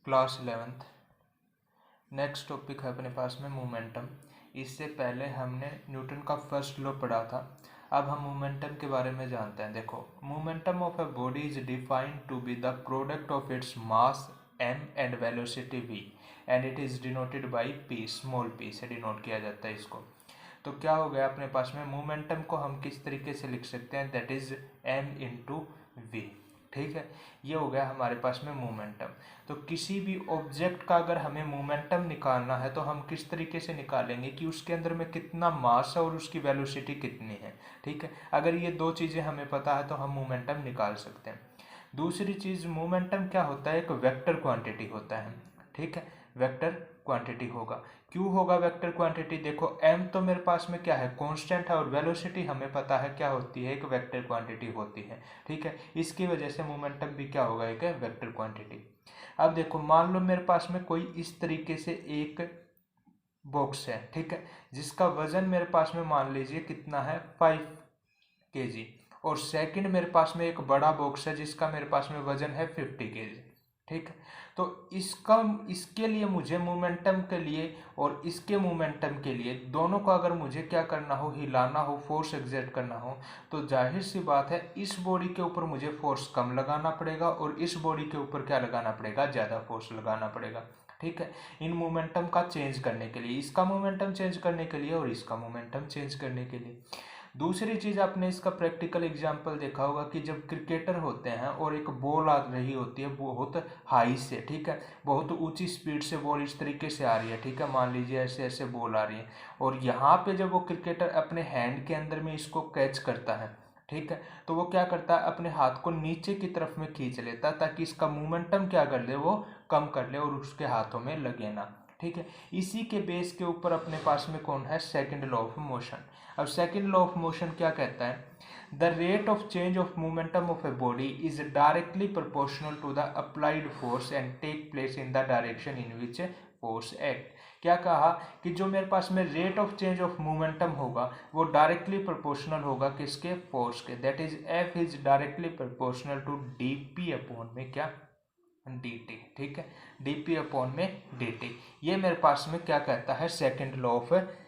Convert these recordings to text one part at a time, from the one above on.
Class 11th। Next topic है अपने पास में मोमेंटम। इससे पहले हमने न्यूटन का फर्स्ट लॉ पढ़ा था। अब हम मोमेंटम के बारे में जानते हैं। देखो, momentum of a body is defined to be the product of its mass m and velocity v and it is denoted by p, small p से डिनोट किया जाता है इसको। तो क्या हो गया अपने पास में, मोमेंटम को हम किस तरीके से लिख सकते हैं, that is m into v. ठीक है, ये हो गया हमारे पास में मोमेंटम। तो किसी भी ऑब्जेक्ट का अगर हमें मोमेंटम निकालना है तो हम किस तरीके से निकालेंगे कि उसके अंदर में कितना मास है और उसकी वेलोसिटी कितनी है। ठीक है, अगर ये दो चीज़ें हमें पता है तो हम मोमेंटम निकाल सकते हैं। दूसरी चीज़, मोमेंटम क्या होता है, एक वेक्टर क्वांटिटी होता है। ठीक है, वेक्टर क्वांटिटी होगा। क्यों होगा वेक्टर क्वांटिटी? देखो, m तो मेरे पास में क्या है, कांस्टेंट है, और वेलोसिटी हमें पता है क्या होती है, एक वेक्टर क्वांटिटी होती है। ठीक है, इसकी वजह से मोमेंटम भी क्या होगा, एक वेक्टर क्वांटिटी। अब देखो, मान लो मेरे पास में कोई इस तरीके से एक बॉक्स है, ठीक है, जिसका वजन मेरे पास में मान लीजिए कितना है, 5 kg, और सेकंड मेरे पास में एक बड़ा बॉक्स है जिसका मेरे पास में वजन है 50 kg। ठीक है, तो इसके लिए मुझे मोमेंटम के लिए और इसके मोमेंटम के लिए, दोनों को अगर मुझे क्या करना हो, हिलाना हो, फोर्स एग्जर्ट करना हो, तो जाहिर सी बात है इस बॉडी के ऊपर मुझे फोर्स कम लगाना पड़ेगा और इस बॉडी के ऊपर क्या लगाना पड़ेगा, ज़्यादा फोर्स लगाना पड़ेगा। ठीक है, इन मोमेंटम का चेंज करने के लिए, इसका मोमेंटम चेंज करने के लिए और इसका मोमेंटम चेंज करने के लिए। दूसरी चीज़, आपने इसका प्रैक्टिकल एग्जांपल देखा होगा कि जब क्रिकेटर होते हैं और एक बॉल आ रही होती है बहुत हाई से, ठीक है, बहुत ऊंची स्पीड से बॉल इस तरीके से आ रही है, ठीक है, मान लीजिए ऐसे ऐसे बॉल आ रही है, और यहाँ पे जब वो क्रिकेटर अपने हैंड के अंदर में इसको कैच करता है, ठीक है, तो वो क्या करता है, अपने हाथ को नीचे की तरफ में खींच लेता है ताकि इसका मोमेंटम क्या कर ले, वो कम कर ले और उसके हाथों में लगे ना। ठीक है, इसी के बेस के ऊपर अपने पास में कौन है, सेकंड लॉ ऑफ मोशन। अब सेकंड लॉ ऑफ मोशन क्या कहता है, the rate of change of momentum of a body is directly proportional to the applied force and take place in the direction in which force act. क्या कहा कि जो मेरे पास में rate of change of momentum होगा वो directly proportional होगा किसके, फोर्स के, that is F is directly proportional to D p upon में क्या, डी टी। ठीक है, डी पी अपॉन में डी टी। ये मेरे पास में क्या कहता है, सेकेंड लॉ ऑफ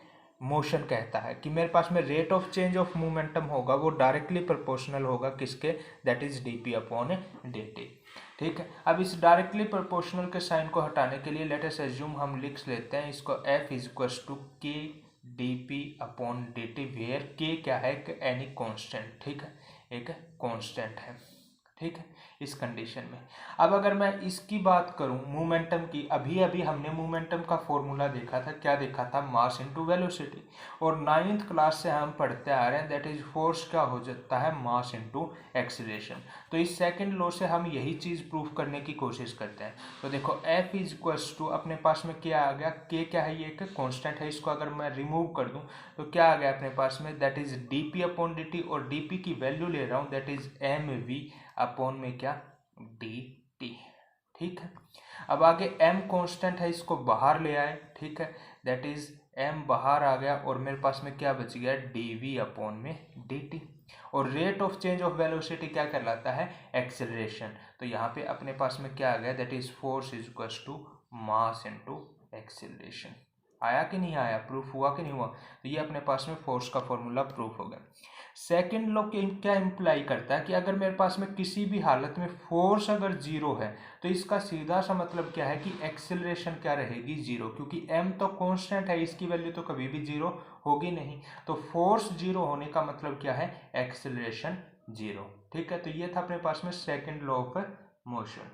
मोशन कहता है कि मेरे पास में rate of change of momentum होगा वो डायरेक्टली प्रोपोर्शनल होगा किसके, that is d p upon d T. ठीक है, अब इस डायरेक्टली प्रोपोर्शनल के साइन को हटाने के लिए लेट अस अज्यूम हम लिख लेते हैं इसको, F is equal to k d p upon d t, where k क्या है, एनी कॉन्स्टेंट। ठीक है, एक कॉन्स्टेंट है। ठीक है, इस कंडीशन में अब अगर मैं इसकी बात करूं मोमेंटम की, अभी अभी हमने मोमेंटम का फॉर्मूला देखा था, क्या देखा था, मास इनटू वेलोसिटी, और 9th क्लास से हम पढ़ते आ रहे हैं दैट इज फोर्स क्या हो जाता है, मास इनटू एक्सीलरेशन। तो इस सेकंड लॉ से हम यही चीज़ प्रूव करने की कोशिश करते हैं। तो देखो, एफ इज इक्वल्स टू, अपने पास में क्या आ गया, के क्या है, ये एक कॉन्स्टेंट है, इसको अगर मैं रिमूव कर दूं तो क्या आ गया अपने पास में, that is d p upon d t, और डी पी की वैल्यू ले रहा हूँ that is m v upon में क्या, डी टी। ठीक है, अब आगे m कांस्टेंट है, इसको बाहर ले आए, ठीक है, दैट इज m बाहर आ गया और मेरे पास में क्या बच गया, dv अपॉन में dt। और rate of change of velocity क्या कहलाता है, एक्सेलरेशन। तो यहाँ पे अपने पास में क्या आ गया, that is force is equal to mass into acceleration. आया कि नहीं आया, प्रूफ हुआ कि नहीं हुआ? तो ये अपने पास में फोर्स का फॉर्मूला प्रूफ हो गया। सेकेंड लॉ क्या इम्प्लाई करता है कि अगर मेरे पास में किसी भी हालत में फोर्स अगर जीरो है तो इसका सीधा सा मतलब क्या है कि एक्सेलरेशन क्या रहेगी, जीरो, क्योंकि m तो कांस्टेंट है, इसकी वैल्यू तो कभी भी जीरो होगी नहीं। तो फोर्स जीरो होने का मतलब क्या है, एक्सेलरेशन जीरो। ठीक है, तो ये था अपने पास में सेकेंड लॉ ऑफ मोशन।